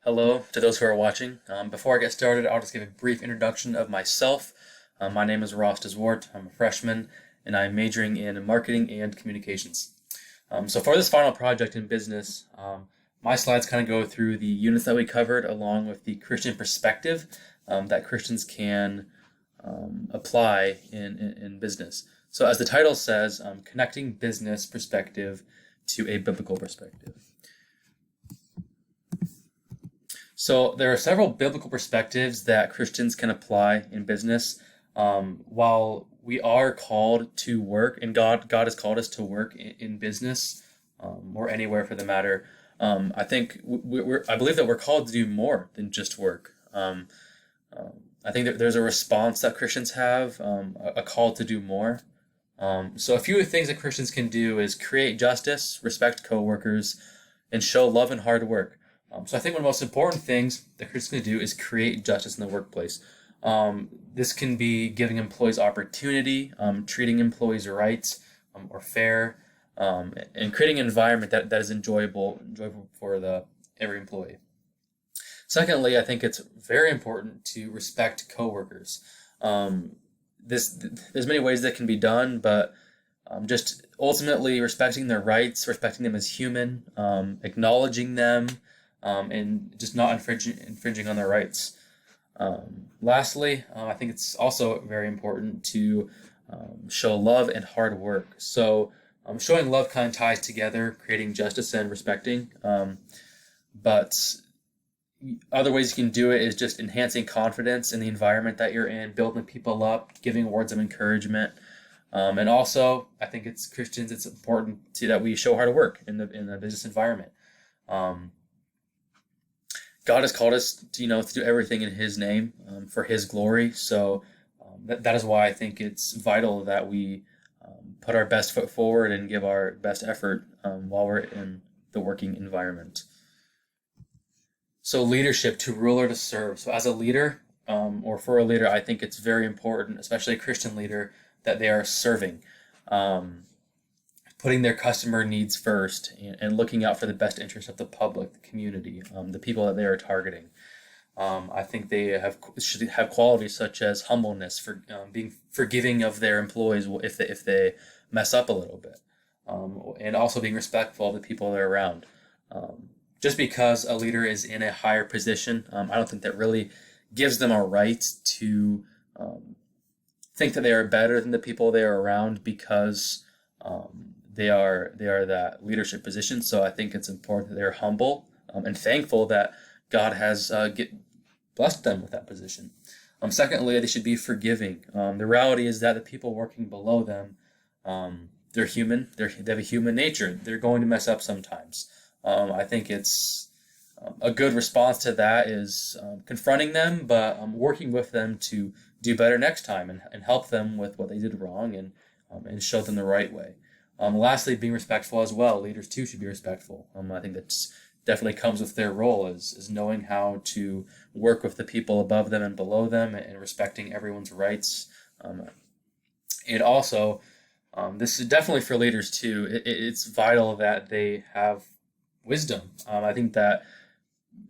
Hello to those who are watching. Before I get started, I'll just give a brief introduction of myself. My name is Ross Deswart. I'm a freshman, and I'm majoring in marketing and communications. So for this final project in business, my slides kind of go through the units that we covered along with the Christian perspective that Christians can apply in business. So as the title says, connecting business perspective to a biblical perspective. So there are several biblical perspectives that Christians can apply in business. While we are called to work, and God has called us to work in business, or anywhere for the matter, I think I believe that we're called to do more than just work. I think that there's a response that Christians have, a call to do more. So a few things that Christians can do is create justice, respect coworkers, and show love and hard work. So I think one of the most important things that Christians can do is create justice in the workplace. This can be giving employees opportunity, treating employees rights or fair, and creating an environment that is enjoyable for every employee. Secondly, I think it's very important to respect coworkers. There's many ways that can be done, but just ultimately respecting their rights, respecting them as human, acknowledging them, and just not infringing on their rights. Lastly, I think it's also very important to show love and hard work. So showing love kind of ties together creating justice and respecting. But other ways you can do it is just enhancing confidence in the environment that you're in, building people up, giving words of encouragement. And also, I think it's Christians, it's important that we show hard work in the business environment. God has called us to do everything in His name, for His glory. So that is why I think it's vital that we put our best foot forward and give our best effort while we're in the working environment. So leadership, to rule or to serve. So as a leader, or for a leader, I think it's very important, especially a Christian leader, that they are serving. Putting their customer needs first and looking out for the best interest of the public, the community, the people that they are targeting. I think they should have qualities such as humbleness, for being forgiving of their employees if they mess up a little bit, and also being respectful of the people they're around. Just because a leader is in a higher position, I don't think that really gives them a right to think that they are better than the people they are around because they are that leadership position. So I think it's important that they're humble and thankful that God has blessed them with that position. Secondly, they should be forgiving. The reality is that the people working below them, they're human. They have a human nature. They're going to mess up sometimes. I think it's a good response to that is confronting them, but working with them to do better next time and help them with what they did wrong and show them the right way. Lastly, being respectful as well. Leaders too should be respectful. I think that's definitely comes with their role is knowing how to work with the people above them and below them and respecting everyone's rights. And also, this is definitely for leaders too. It's vital that they have wisdom. I think that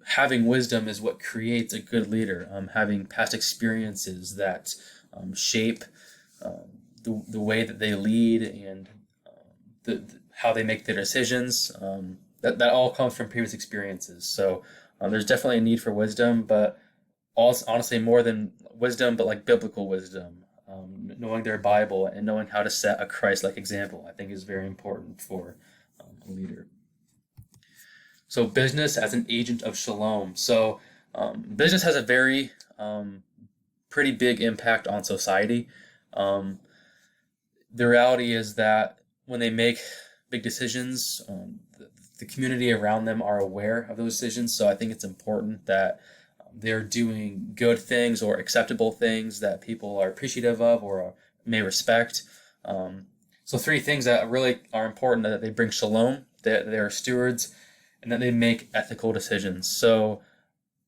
having wisdom is what creates a good leader. Having past experiences that shape the way that they lead and how they make their decisions. That all comes from previous experiences. So there's definitely a need for wisdom, but also, honestly, more than wisdom, but like biblical wisdom. Knowing their Bible and knowing how to set a Christ-like example, I think is very important for a leader. So business as an agent of Shalom. So business has a very pretty big impact on society. The reality is that when they make big decisions, the community around them are aware of those decisions. So I think it's important that they're doing good things or acceptable things that people are appreciative of or may respect. So three things that really are important: that they bring shalom, that they are stewards, and that they make ethical decisions. So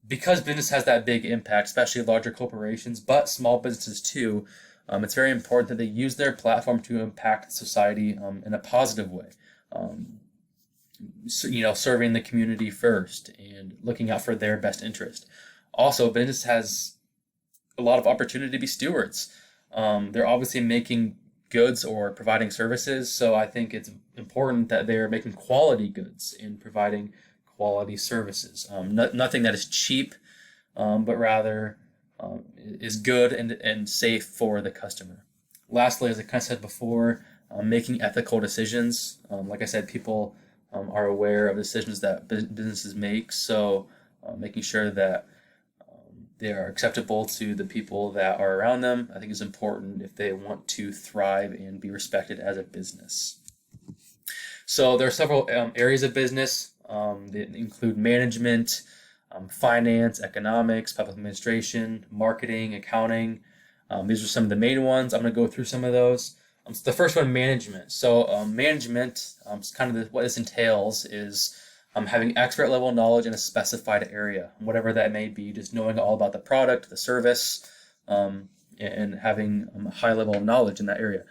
because business has that big impact, especially larger corporations, but small businesses too, it's very important that they use their platform to impact society in a positive way. serving the community first and looking out for their best interest. Also, business has a lot of opportunity to be stewards. They're obviously making goods or providing services, so I think it's important that they're making quality goods and providing quality services. Nothing that is cheap, but rather is good and safe for the customer. Lastly, as I kind of said before, making ethical decisions. Like I said, people are aware of decisions that businesses make, so making sure that they are acceptable to the people that are around them, I think is important if they want to thrive and be respected as a business. So there are several areas of business that include management, finance, economics, public administration, marketing, accounting. These are some of the main ones. I'm going to go through some of those. So the first one, management. So management, kind of what this entails is having expert level knowledge in a specified area, whatever that may be, just knowing all about the product, the service, and having a high level of knowledge in that area.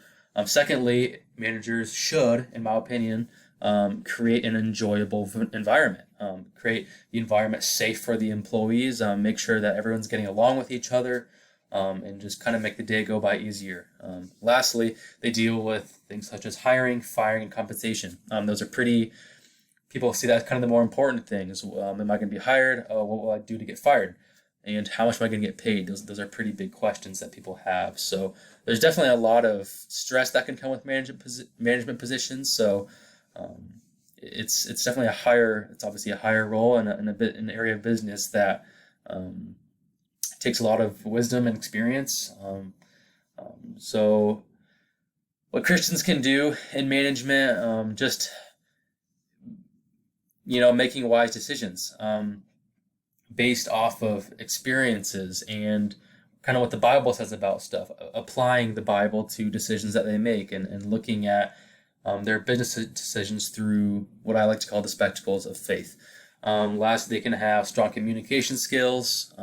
Secondly, managers should, in my opinion, create an enjoyable environment, create the environment safe for the employees, make sure that everyone's getting along with each other, and just kind of make the day go by easier. Lastly, they deal with things such as hiring, firing, and compensation. Those are people see that as kind of the more important things. Am I going to be hired? What will I do to get fired? And how much am I going to get paid? Those are pretty big questions that people have. So there's definitely a lot of stress that can come with management positions. So it's definitely it's obviously a higher role and an area of business that takes a lot of wisdom and experience. So what Christians can do in management, just making wise decisions based off of experiences and kind of what the Bible says about stuff, applying the Bible to decisions that they make and looking at their business decisions through what I like to call the spectacles of faith. Lastly, they can have strong communication skills,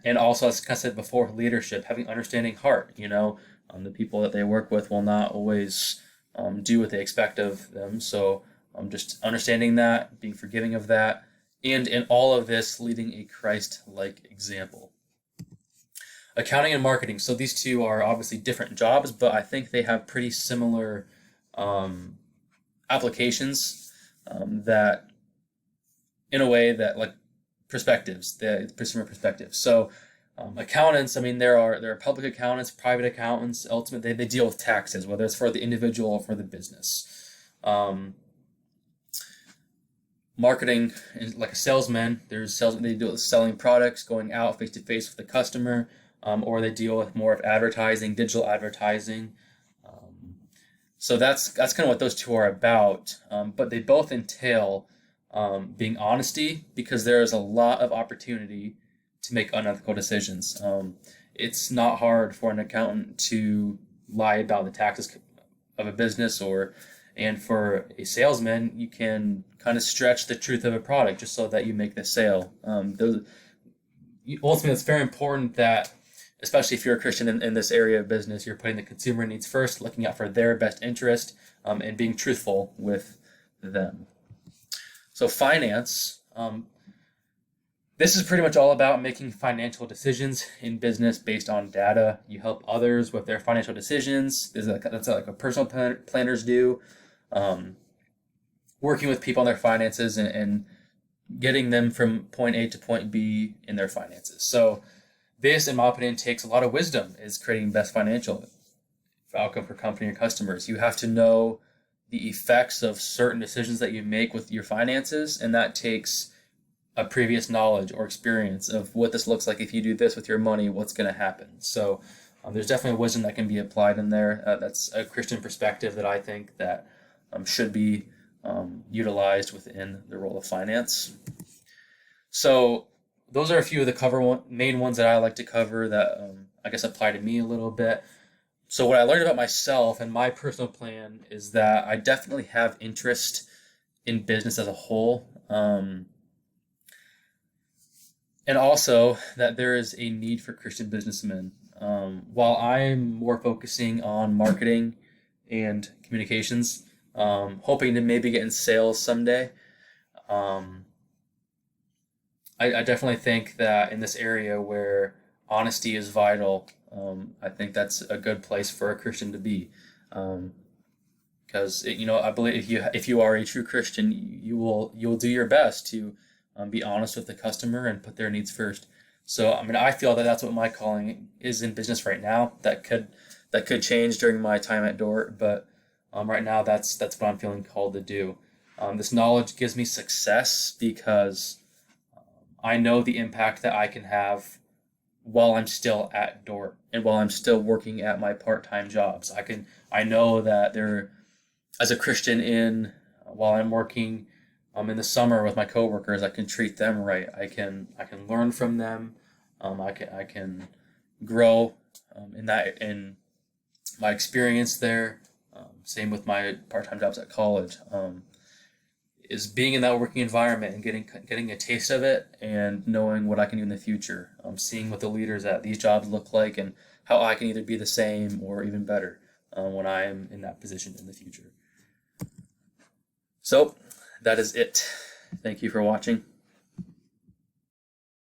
and also, as I said before, leadership, having understanding heart. The people that they work with will not always do what they expect of them. So just understanding that, being forgiving of that, and in all of this, leading a Christ-like example. Accounting and marketing. So these two are obviously different jobs, but I think they have pretty similar applications that, in a way, that like perspectives, the consumer perspectives. So accountants, there are public accountants, private accountants. Ultimately, they deal with taxes, whether it's for the individual or for the business. Marketing, like a salesman, they deal with selling products, going out face to face with the customer, or they deal with more of advertising, digital advertising. So that's kind of what those two are about. But they both entail being honesty, because there is a lot of opportunity to make unethical decisions. It's not hard for an accountant to lie about the taxes of a business, and for a salesman, you can kind of stretch the truth of a product just so that you make the sale. Ultimately, it's very important that, especially if you're a Christian in this area of business, you're putting the consumer needs first, looking out for their best interest, and being truthful with them. So finance, this is pretty much all about making financial decisions in business based on data. You help others with their financial decisions. That's like what personal planners do. Working with people on their finances and getting them from point A to point B in their finances. So this, in my opinion, takes a lot of wisdom, is creating best financial outcome for company or customers. You have to know the effects of certain decisions that you make with your finances, and that takes a previous knowledge or experience of what this looks like. If you do this with your money, what's going to happen? So there's definitely wisdom that can be applied in there. That's a Christian perspective that I think that should be utilized within the role of finance. So those are a few of the main ones that I like to cover that I guess apply to me a little bit. So what I learned about myself and my personal plan is that I definitely have interest in business as a whole. And also that there is a need for Christian businessmen. While I'm more focusing on marketing and communications, hoping to maybe get in sales someday. Um, I definitely think that in this area where honesty is vital, I think that's a good place for a Christian to be. Because I believe if you are a true Christian, you'll do your best to be honest with the customer and put their needs first. So I mean, I feel that that's what my calling is in business right now. That could change during my time at Dort, but right now that's what I'm feeling called to do. This knowledge gives me success because I know the impact that I can have while I'm still at Dort and while I'm still working at my part-time jobs. I know that as a Christian while I'm working in the summer with my coworkers, I can treat them right. I can learn from them. I can grow in my experience there. Same with my part-time jobs at college. Is being in that working environment and getting a taste of it and knowing what I can do in the future. Seeing what the leaders at these jobs look like and how I can either be the same or even better when I am in that position in the future. So that is it. Thank you for watching.